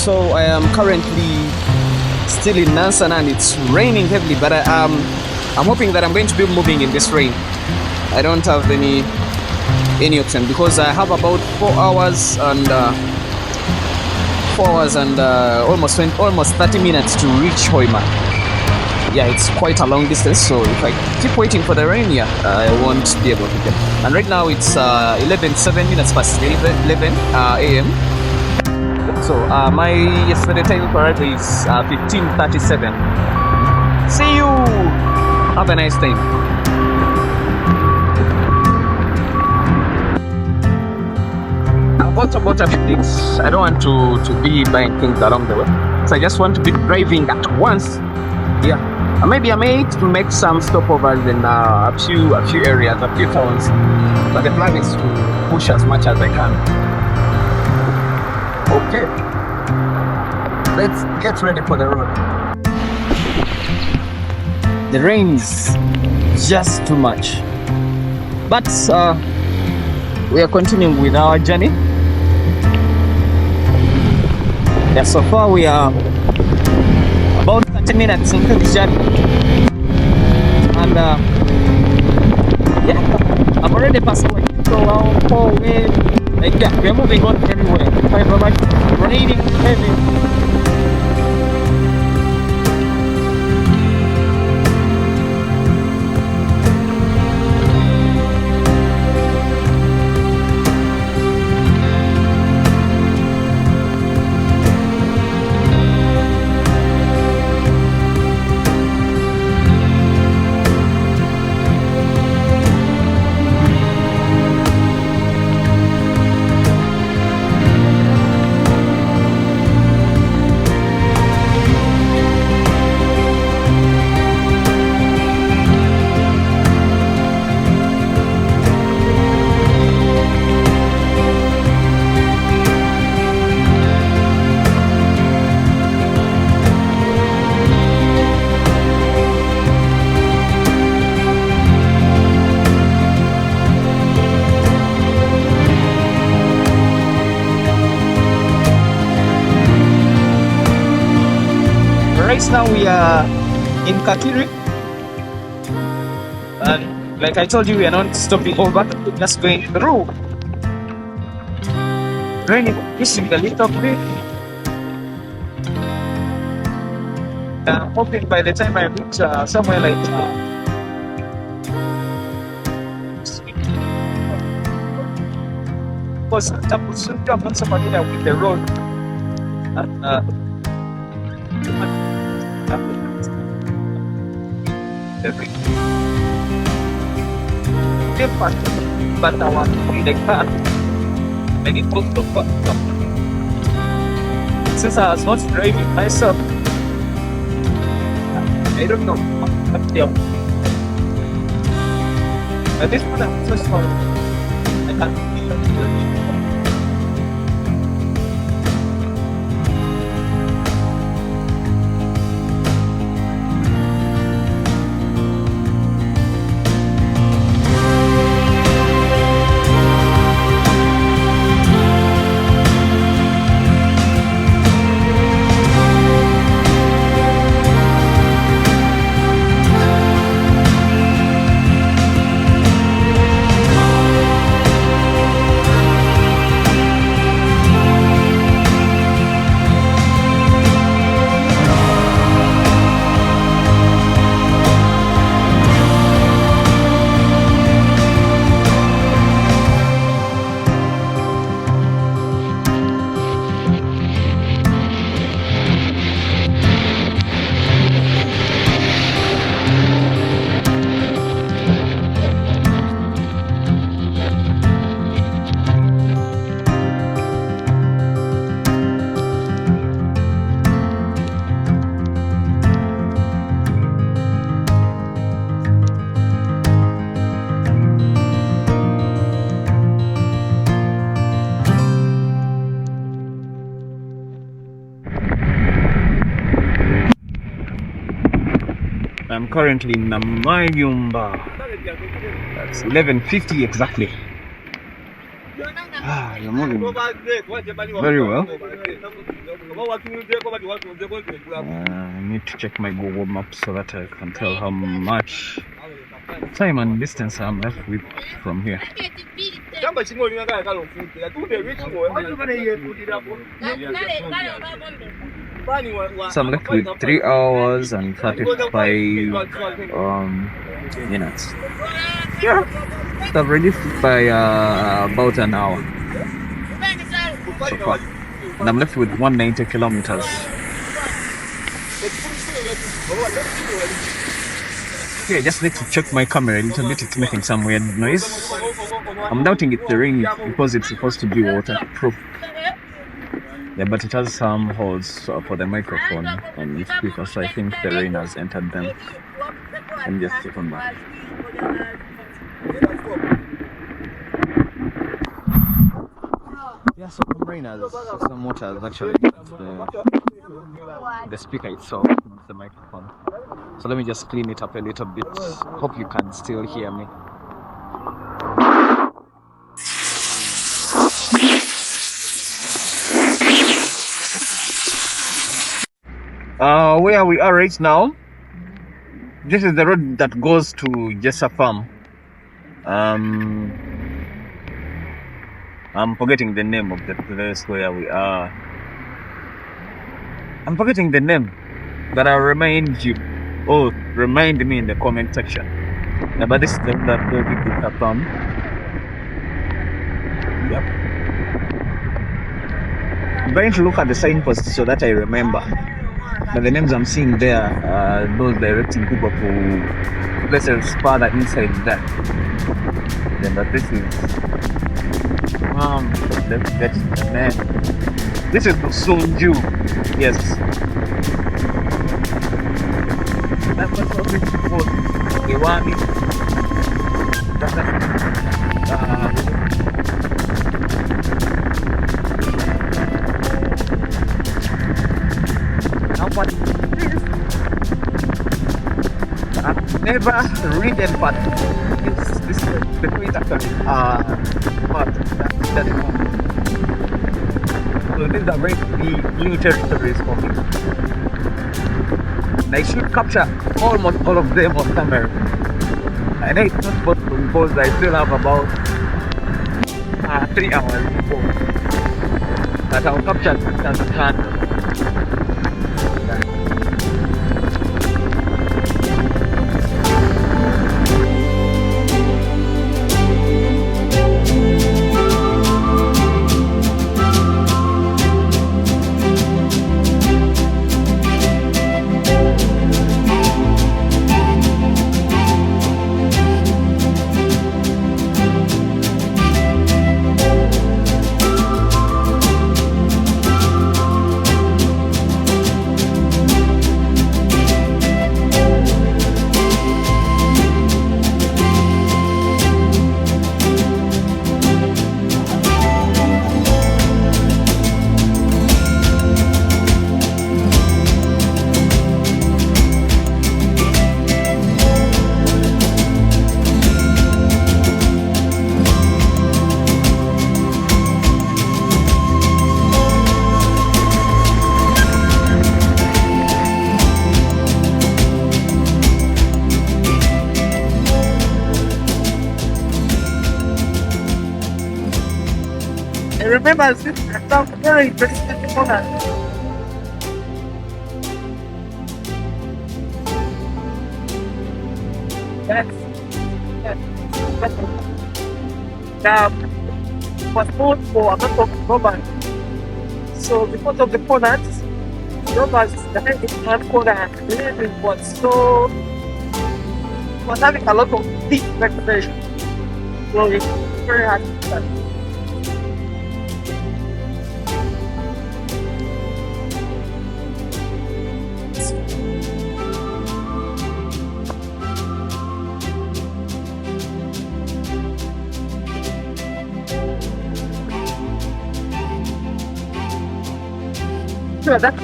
So I am currently still in Nansan and it's raining heavily, but I'm hoping that I'm going to be moving in this rain. I don't have any option because I have about 4 hours and almost 30 minutes to reach Hoima. Yeah, it's quite a long distance, so if I keep waiting for the rain, yeah, I won't be able to get. And right now it's 7 minutes past 11 a.m. So my yesterday time for arrival is 15:37. See you. Have a nice time. I've got about a few things. I don't want to be buying things along the way, so I just want to be driving at once. Yeah. Maybe I may make some stopovers in a few areas, a few towns. But the plan is to push as much as I can. Okay. Let's get ready for the road. The rain is just too much. But we are continuing with our journey. Yeah, so far we are about 30 minutes into this journey, and yeah, I'm already past away. So like yeah, we're moving on everywhere. However, like raining heavy. Right now we are in Kakiri, and like I told you, we are not stopping over, we're just going through. Raining, fishing a little bit. I'm hoping by the time I reach somewhere like because I'm not so familiar with the road, and but I want to be the car. Many people since I was not driving myself, I don't know what to do. But this one I'm so sorry. I can't feel it. I'm currently in Namayumba. That's 11:50 exactly. You're moving very well. I need to check my Google Maps so that I can tell how much time and distance I'm left with from here. So I'm left with 3 hours and 35 minutes. Yeah, so I've reduced it by about an hour so far. And I'm left with 190 kilometers. Okay, I just need to check my camera a little bit. It's making some weird noise. I'm doubting it's the rain because it's supposed to be waterproof. Yeah, but it has some holes for the microphone and its speaker, so I think the rain has entered them. Let me just check on that. Yeah, so some rain has, some water has actually the speaker itself, not the microphone. So let me just clean it up a little bit. Hope you can still hear me. Where we are right now, this is the road that goes to Jessa Farm. I'm forgetting the name of the place where we are. I'm forgetting the name, but I'll remind you. Oh, remind me in the comment section. Yeah, but this is the that goes to Jessa Farm. Yep. I'm going to look at the signposts so that I remember. But the names I'm seeing there are those directing people to places further inside that. Then but this is let's get the name. This is Sonju. Yes. That's what it's called. Iwami. What is this? I've never ridden, but this is the point actually. But so these are very new territories for me. And I should capture almost all of them on camera. I know it's not possible because I still have about 3 hours before. But I'll capture as much as I can. Remember, some very interesting corner. That's was known for a lot of robbers. So because of the corners, robbers that in one corner living was having a lot of deep reputation. So it's very hard to start. That's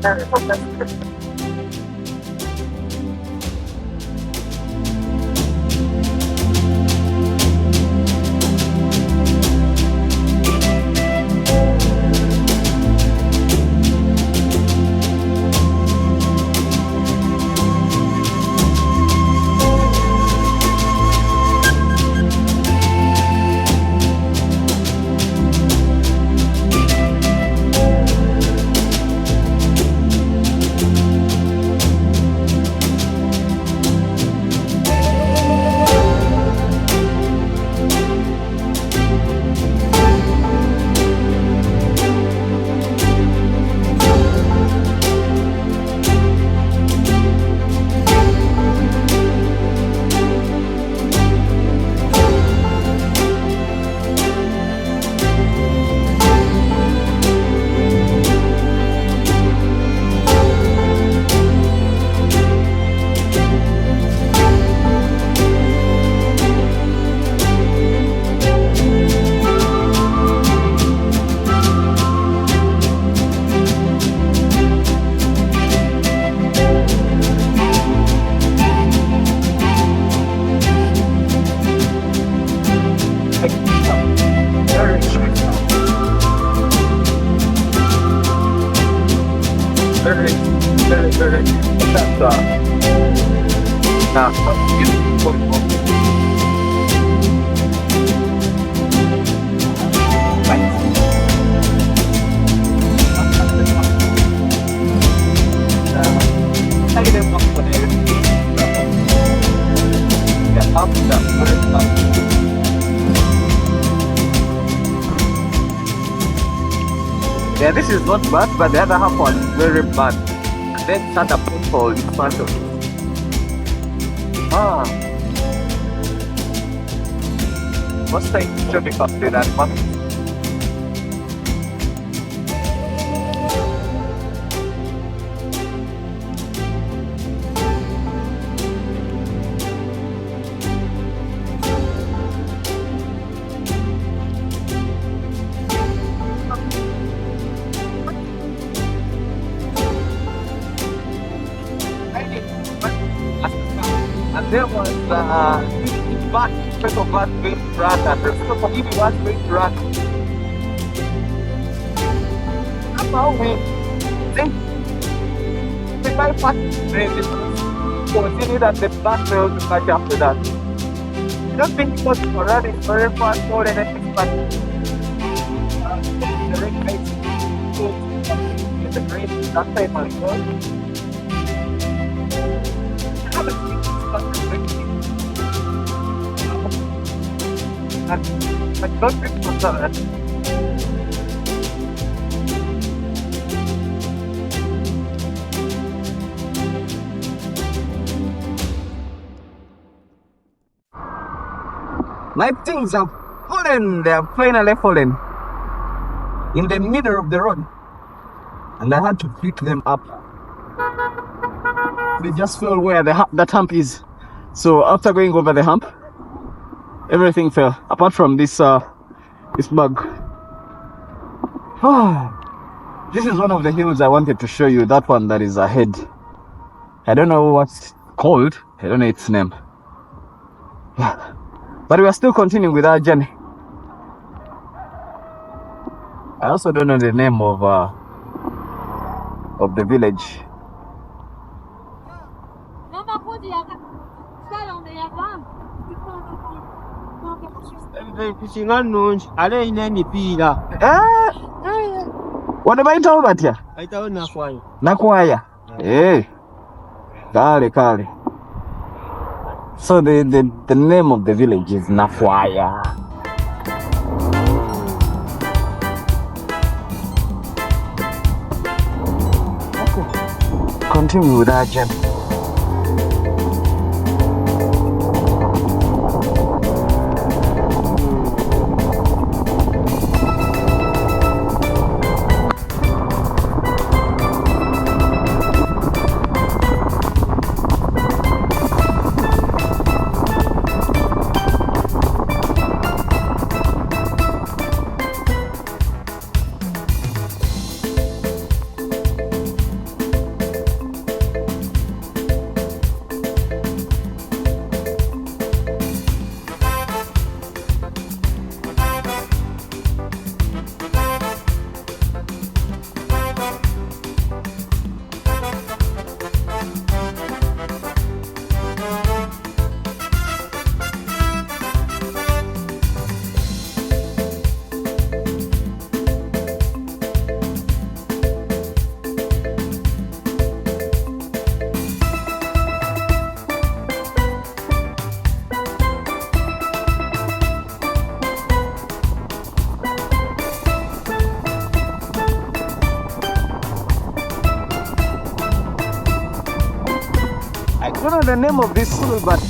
Yeah, this is not bad, but the other half was very bad. And then start a football in front of it. What's the traffic up to that one? And there was bad special bad way to run and the special give you one way to run. How we think the guy continue that the black will catch after that. I don't think it was for running very fast more than anything, but the ring makes in the green that time as well. I don't think it was that. My things have fallen, they have finally fallen in the middle of the road, and I had to pick them up. They just fell where that hump is. So after going over the hump, everything fell apart from this bug. This is one of the hills I wanted to show you, that one that is ahead. I don't know what's called, I don't know its name. Yeah. But we are still continuing with our journey. I also don't know the name of the village. What about all that here? I don't know why. Nakwaya. Hey. Kale. So the name of the village is Nafwaya. Okay. Continue with our journey. the name of this school, but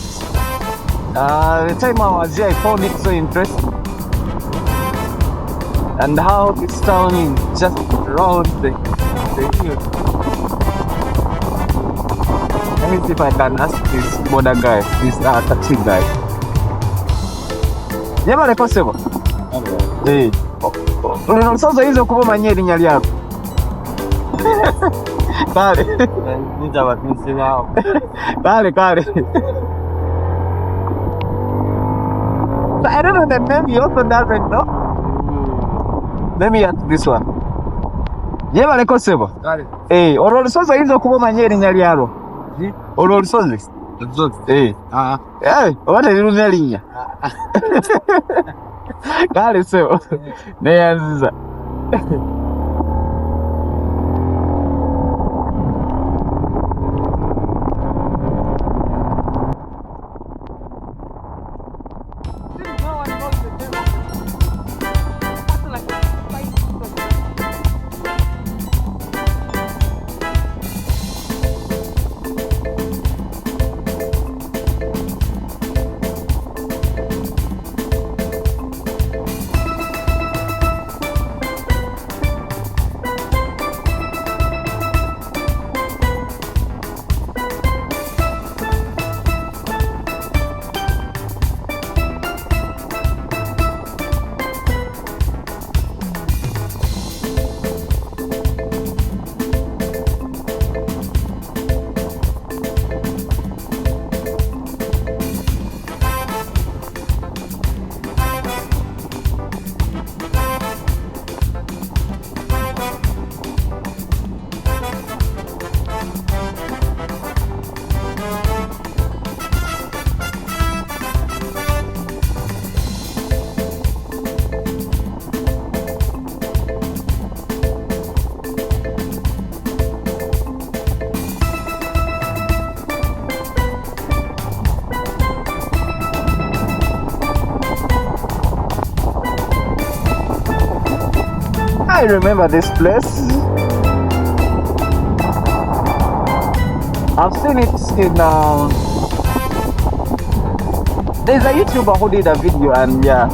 the time I was here, I found it so interesting. And how this town is just around the hill. Let me see if I can ask this border guy, this taxi guy. Nyama le possible? Eh. Unasoza hizo kuba manyeri nyali yako. Kale. Nitawatunzi wao. Kale. I don't know the name, he also doesn't know. Let me ask this one. Nyama le possible? Kale. Eh, unasoza hizo kuba manyeri nyali yako. Unasoza? Eh. What are you doing? Kale so. Neanza. I remember this place. I've seen it in there's a YouTuber who did a video, and yeah,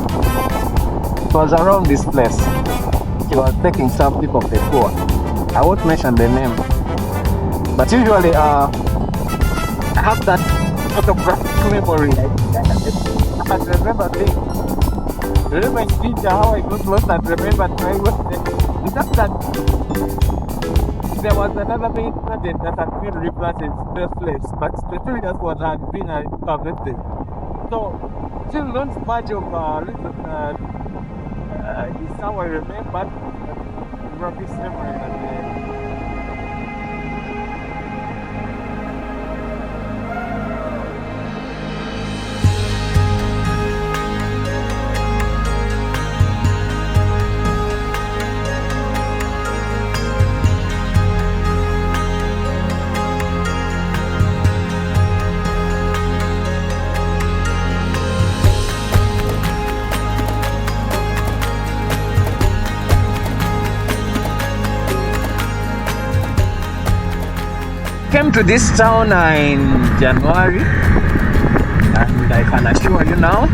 it was around this place. He was taking some people of the tour. I won't mention the name, but usually I have that photographic memory. I remember things. Remember in India how I got lost and remembered where I was there. It's just that there was another main incident that had been replanted this place, but the previous one had been harvested. So still not much of is how I remembered rubbish memory. Came to this town in January, and I can assure you now,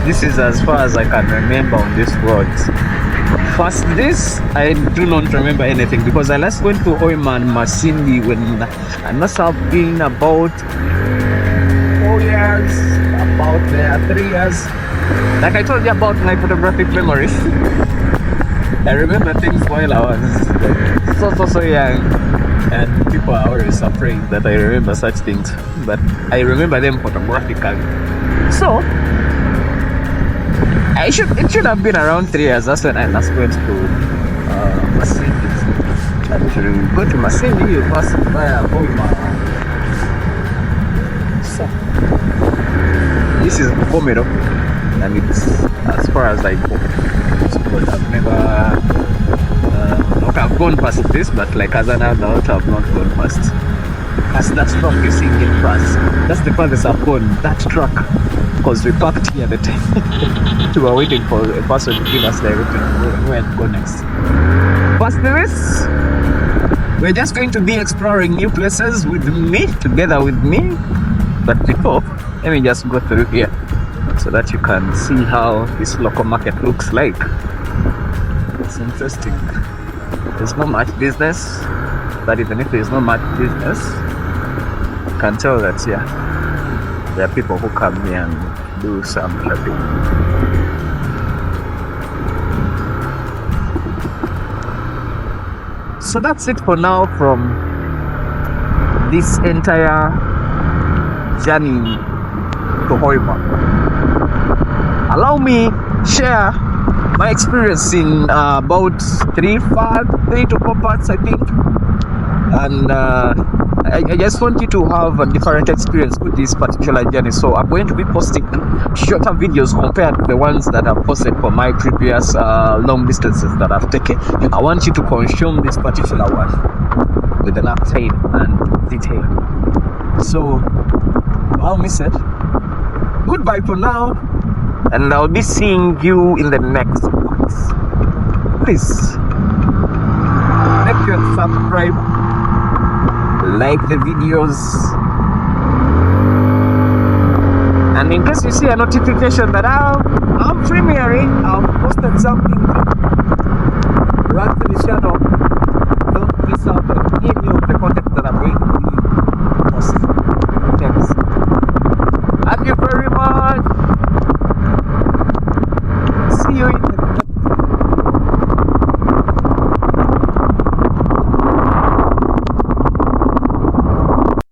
this is as far as I can remember on this road. First, this I do not remember anything because I last went to Hoima and Masindi when I must have been about 4 years, about 3 years. Like I told you about my photographic memories. I remember things while I was so young. And people are always afraid that I remember such things, but I remember them photographically. So it should have been around 3 years. That's when I last went to Masindi. And if you go to Masindi, you pass by Hoima. So this is Komero, and it's as far as I go. But I've never. I've gone past this, but like as an adult, I've not gone past. As that truck you see in front, that's the farthest I've gone, that truck. Because we parked here at the time. We were waiting for a person to give us direction where to go next. Past this, we're just going to be exploring new places with me, together with me. But before, let me just go through here so that you can see how this local market looks like. It's interesting. There's not much business, but even if there's not much business, you can tell that, yeah, there are people who come here and do some shopping. So that's it for now from this entire journey to Hoima. Allow me share my experience in about 3 to 4 parts, I think. And I just want you to have a different experience with this particular journey. So I'm going to be posting shorter videos compared to the ones that I've posted for my previous long distances that I've taken. I want you to consume this particular one with enough time and detail. So I'll miss it. Goodbye for now, and I'll be seeing you in the next one. Please make sure to subscribe, like the videos, and in case you see a notification that I'm premiering, I've posted something